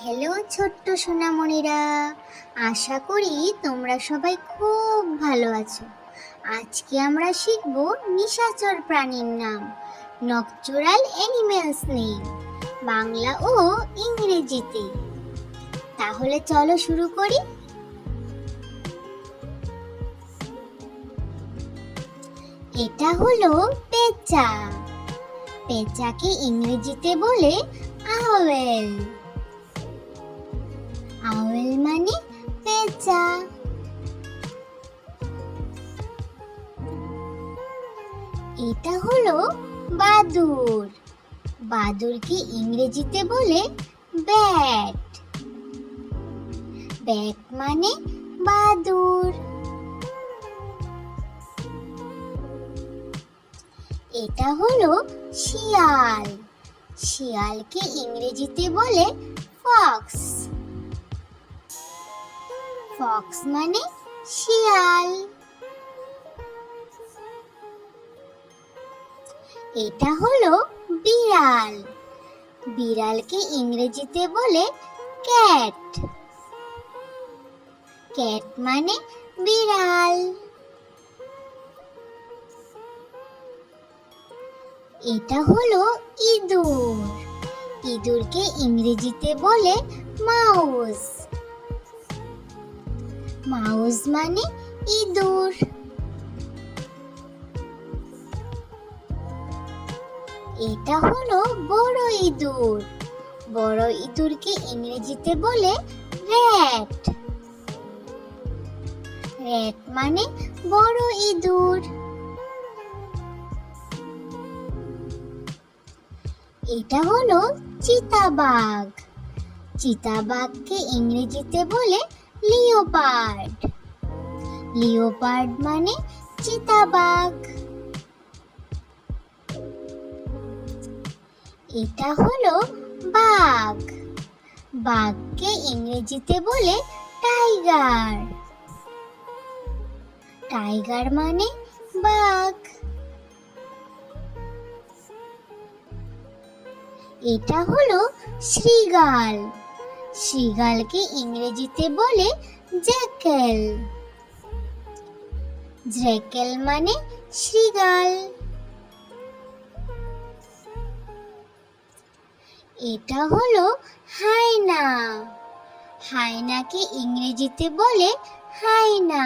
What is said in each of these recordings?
Hello ছোট্ট সোনামণিরা, আশা করি তোমরা সবাই খুব ভালো আছো। আজকে আমরা শিখব নিশাচর প্রাণীর নাম, নকচুরাল অ্যানিমেলস নেম, বাংলা ও ইংরেজিতে। তাহলে চলো শুরু করি। এটা হলো পেঁচা। পেঁচাকে ইংরেজিতে বলে আওয়েল। আওয়েল মানে পেঁচা। এটা হলো বাদুড়। বাদুড়কে ইংরেজিতে বলে ব্যাট। ব্যাট মানে বাদুড়। এটা হলো শিয়াল। শিয়ালকে ইংরেজিতে বলে ফক্স। ফক্স মানে শিয়াল। এটা হলো বিড়াল। বিড়ালকে ইংরেজিতে বলে ক্যাট। ক্যাট মানে বিড়াল। এটা হলো ইঁদুর। ইঁদুরকে ইংরেজিতে বলে মাউস। মাউস মানে ইঁদুর। এটা হলো বড় ইঁদুর। বড় ইঁদুরকে ইংরেজিতে বলে র‍্যাট। র‍্যাট মানে বড় ইঁদুর। এটা হলো চিতাবাঘ। চিতাবাঘকে ইংরেজিতে বলে লিওপার্ড। লিওপার্ড মানে চিতাবাঘ। এটা হলো বাঘ। বাঘকে ইংরেজিতে বলে টাইগার। টাইগার মানে বাঘ। এটা হলো শৃগাল। শৃগালকে ইংরেজিতে বলে জ্যাকেল। জ্যাকেল মানে শৃগাল। এটা হলো হায়না। হায়নাকে ইংরেজিতে বলে হায়না।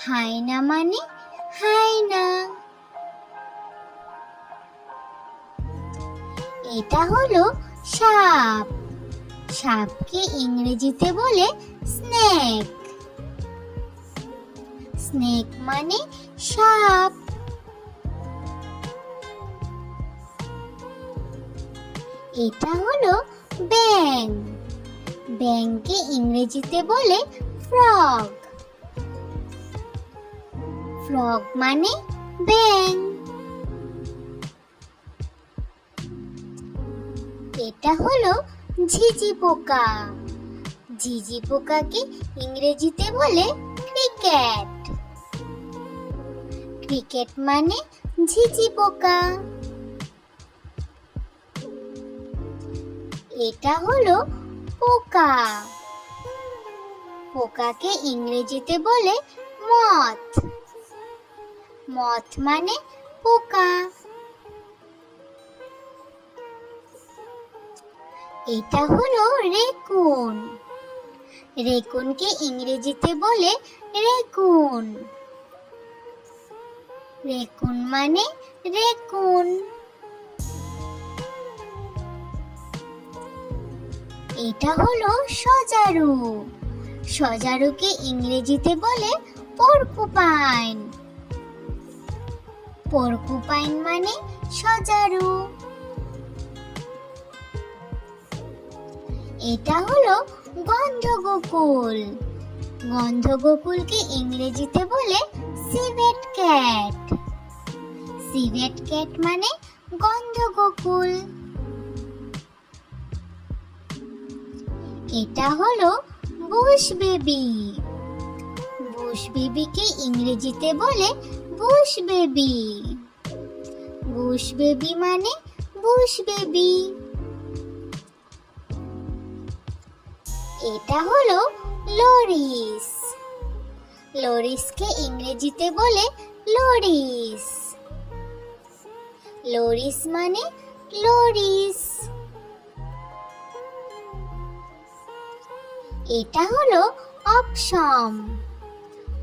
হায়না মানে হায়না। এটা হলো সাপ। সাপকে ইংরেজিতে বলে স্নেক। স্নেক মানে সাপ। এটা হলো ব্যাঙ। ব্যাঙকে ইংরেজিতে বলে ফ্রগ। ফ্রগ মানে ব্যাঙ। এটা হলো ঝিঝি পোকা। ঝিঝি পোকাকে ইংরেজিতে বলে ক্রিকেট। ক্রিকেট মানে ঝিঝি পোকা। এটা হলো পোকা। পোকাকে ইংরেজিতে বলে মথ। মথ মানে পোকা। এটা হলো রেকুন। রেকুনকে ইংরেজিতে বলে রেকুন। রেকুন মানে রেকুন। এটা হলো সজারু। সজারুকে ইংরেজিতে বলে পর্কুপাইন। পর্কুপাইন মানে সজারু। এটা হলো গন্ধগোকুল। গন্ধগোকুলকে ইংরেজিতে বলে সিভেট ক্যাট। সিভেট ক্যাট মানে গন্ধগোকুল। এটা হলো বুশ বেবি। বুশ বেবিকে ইংরেজিতে বলে বুশ বেবি। বুশ বেবি মানে বুশ বেবি। এটা হলো লরিস। লরিসকে ইংরেজিতে বলে লরিস। লরিস মানে লরিস। এটা হলো অপশম।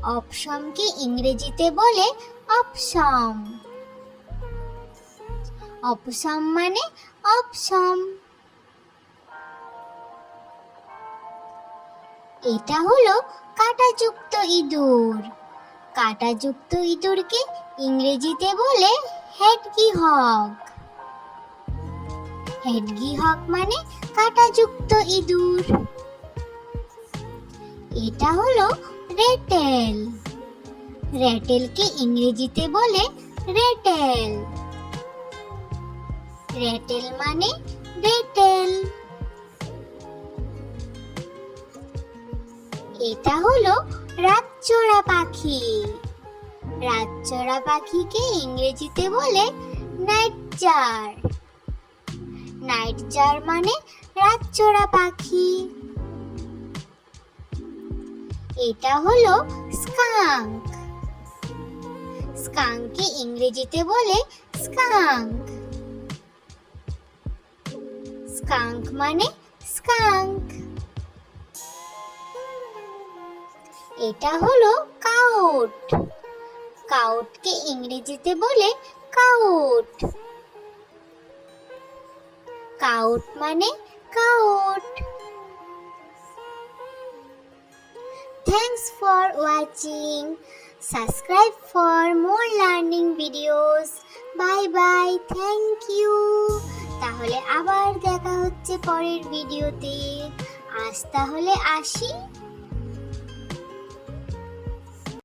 অপশমকে ইংরেজিতে বলে অপশম। অপশম মানে অপশম। এটা হলো কাঁটাযুক্ত ইঁদুর। কাঁটাযুক্ত ইঁদুরকে ইংরেজিতে বলে হেডগিহগ। হেডগিহগ মানে কাঁটাযুক্ত ইঁদুর। এটা হলো রেটেল। রেটেলকে ইংরেজিতে বলে রেটেল। রেটেল মানে রেটেল। এটা হলো রাতচোরা পাখি। রাতচোরা পাখিকে ইংরেজিতে বলে নাইটজার। নাইটজার মানে রাতচোরা পাখি। এটা হলো স্কাঙ্ক। স্কাঙ্ককে ইংরেজিতে বলে স্কাঙ্ক। স্কাঙ্ক মানে স্কাঙ্ক। এটা হলো কাউট। কাউটকে ইংরেজিতে বলে কাউট। কাউট মানে cout. Thanks for watching. Subscribe for more learning videos. Bye bye. Thank you. তাহলে আবার দেখা হচ্ছে পরের ভিডিওতে। আজ তাহলে আসি।